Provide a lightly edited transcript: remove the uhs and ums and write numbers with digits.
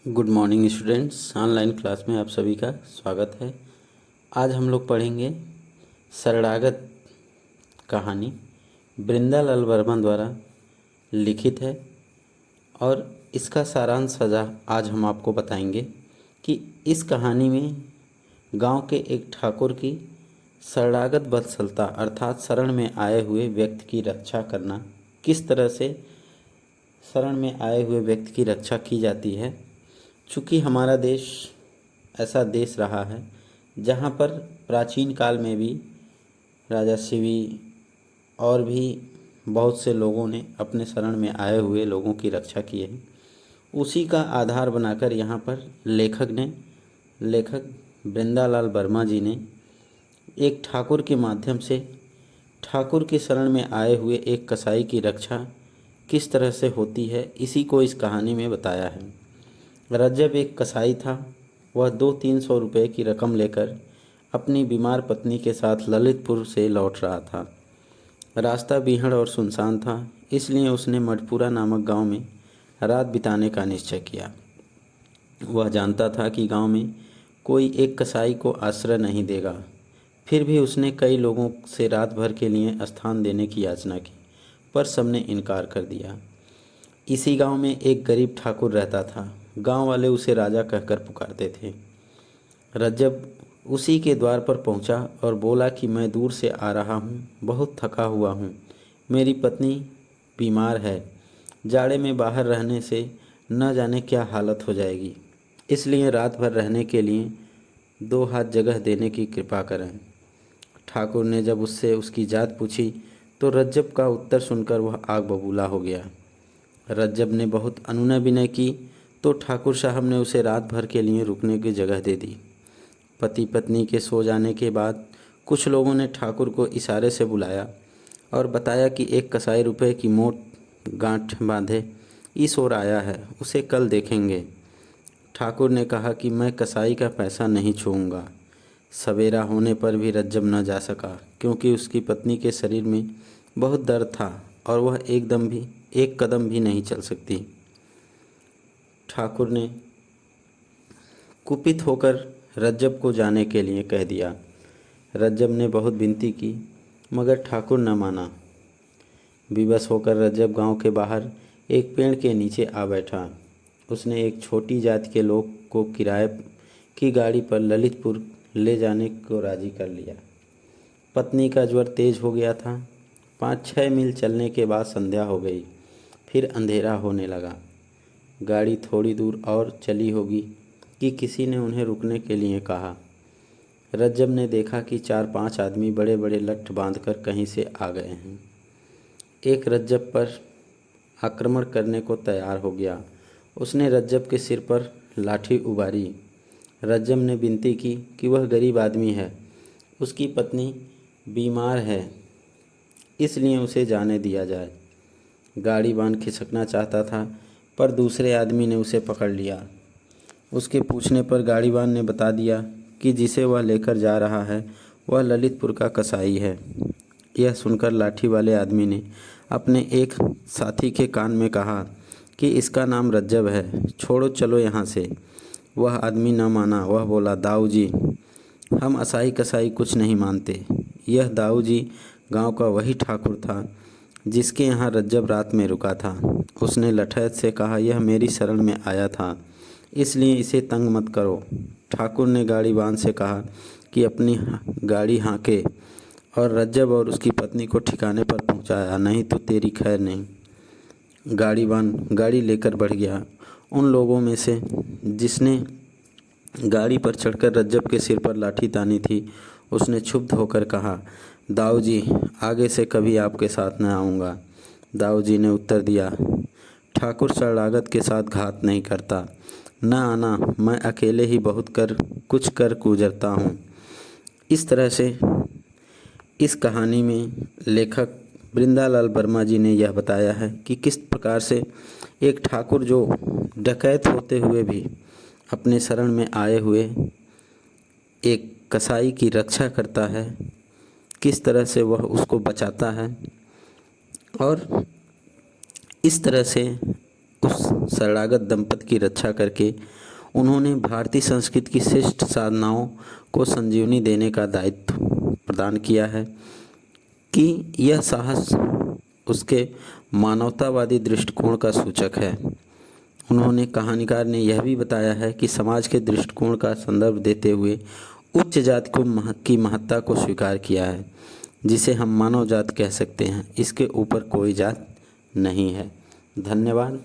Good morning students, online class में आप सभी का स्वागत है। आज हम लोग पढ़ेंगे शरणागत कहानी। बृंदालाल वर्मा द्वारा लिखित है और इसका सारांश आज हम आपको बताएंगे कि इस कहानी में गांव के एक ठाकुर की शरणागत वत्सलता अर्थात शरण में आए हुए व्यक्ति की रक्षा करना, किस तरह से शरण में आए हुए व्यक्ति की रक्षा की जाती है। चूँकि हमारा देश ऐसा देश रहा है जहाँ पर प्राचीन काल में भी राजा शिवी और भी बहुत से लोगों ने अपने शरण में आए हुए लोगों की रक्षा की है, उसी का आधार बनाकर यहाँ पर लेखक बृंदालाल वर्मा जी ने एक ठाकुर के माध्यम से ठाकुर के शरण में आए हुए एक कसाई की रक्षा किस तरह से होती है, इसी को इस कहानी में बताया है। रज्जब एक कसाई था। वह 200-300 रुपये की रकम लेकर अपनी बीमार पत्नी के साथ ललितपुर से लौट रहा था। रास्ता बीहड़ और सुनसान था, इसलिए उसने मठपुरा नामक गांव में रात बिताने का निश्चय किया। वह जानता था कि गांव में कोई एक कसाई को आश्रय नहीं देगा, फिर भी उसने कई लोगों से रात भर के लिए स्थान देने की याचना की, पर सबने इनकार कर दिया। इसी गांव में एक गरीब ठाकुर रहता था। गांव वाले उसे राजा कहकर पुकारते थे। रज्जब उसी के द्वार पर पहुंचा और बोला कि मैं दूर से आ रहा हूं, बहुत थका हुआ हूं। मेरी पत्नी बीमार है, जाड़े में बाहर रहने से न जाने क्या हालत हो जाएगी, इसलिए रात भर रहने के लिए 2 हाथ जगह देने की कृपा करें। ठाकुर ने जब उससे उसकी जात पूछी तो रज्जब का उत्तर सुनकर वह आग बबूला हो गया। रज्जब ने बहुत अनुनय विनय की तो ठाकुर साहब ने उसे रात भर के लिए रुकने की जगह दे दी। पति पत्नी के सो जाने के बाद कुछ लोगों ने ठाकुर को इशारे से बुलाया और बताया कि एक कसाई रुपए की मोट गांठ बांधे इस ओर आया है, उसे कल देखेंगे। ठाकुर ने कहा कि मैं कसाई का पैसा नहीं छूऊंगा। सवेरा होने पर भी रज्जब न जा सका, क्योंकि उसकी पत्नी के शरीर में बहुत दर्द था और वह एक कदम भी नहीं चल सकती। ठाकुर ने कुपित होकर रज्जब को जाने के लिए कह दिया। रज्जब ने बहुत विनती की, मगर ठाकुर न माना। विवश होकर रज्जब गांव के बाहर एक पेड़ के नीचे आ बैठा। उसने एक छोटी जाति के लोग को किराए की गाड़ी पर ललितपुर ले जाने को राजी कर लिया। पत्नी का ज्वर तेज हो गया था। 5-6 मील चलने के बाद संध्या हो गई, फिर अंधेरा होने लगा। गाड़ी थोड़ी दूर और चली होगी कि किसी ने उन्हें रुकने के लिए कहा। रज्जब ने देखा कि 4-5 आदमी बड़े बड़े लट्ठ बांधकर कहीं से आ गए हैं। एक रज्जब पर आक्रमण करने को तैयार हो गया। उसने रज्जब के सिर पर लाठी उबारी। रज्जब ने विनती की कि वह गरीब आदमी है, उसकी पत्नी बीमार है, इसलिए उसे जाने दिया जाए। गाड़ीवान खिसकना चाहता था, पर दूसरे आदमी ने उसे पकड़ लिया। उसके पूछने पर गाड़ीवान ने बता दिया कि जिसे वह लेकर जा रहा है वह ललितपुर का कसाई है। यह सुनकर लाठी वाले आदमी ने अपने एक साथी के कान में कहा कि इसका नाम रज्जब है, छोड़ो चलो यहाँ से। वह आदमी न माना। वह बोला, दाऊ जी, हम असाई कसाई कुछ नहीं मानते। यह दाऊ जी गाँव का वही ठाकुर था जिसके यहाँ रज्जब रात में रुका था। उसने लठैत से कहा, यह मेरी शरण में आया था, इसलिए इसे तंग मत करो। ठाकुर ने गाड़ीवान से कहा कि अपनी गाड़ी हाँके और रज्जब और उसकी पत्नी को ठिकाने पर पहुँचाया, नहीं तो तेरी खैर नहीं। गाड़ीवान गाड़ी लेकर बढ़ गया। उन लोगों में से जिसने गाड़ी पर चढ़कर रज्जब के सिर पर लाठी तानी थी, उसने क्षुब्ध होकर कहा, दाऊ जी, आगे से कभी आपके साथ न आऊँगा। दाऊ जी ने उत्तर दिया, ठाकुर शरणागत के साथ घात नहीं करता, न आना, मैं अकेले ही बहुत कुछ कर गुजरता हूँ। इस तरह से इस कहानी में लेखक बृंदालाल वर्मा जी ने यह बताया है कि किस प्रकार से एक ठाकुर जो डकैत होते हुए भी अपने शरण में आए हुए एक कसाई की रक्षा करता है, किस तरह से वह उसको बचाता है और इस तरह से उस शरणागत दंपति की रक्षा करके उन्होंने भारतीय संस्कृति की श्रेष्ठ साधनाओं को संजीवनी देने का दायित्व प्रदान किया है कि यह साहस उसके मानवतावादी दृष्टिकोण का सूचक है। उन्होंने कहानीकार ने यह भी बताया है कि समाज के दृष्टिकोण का संदर्भ देते हुए उच्च जाति की महत्ता को स्वीकार किया है, जिसे हम मानव जात कह सकते हैं। इसके ऊपर कोई जात नहीं है। धन्यवाद।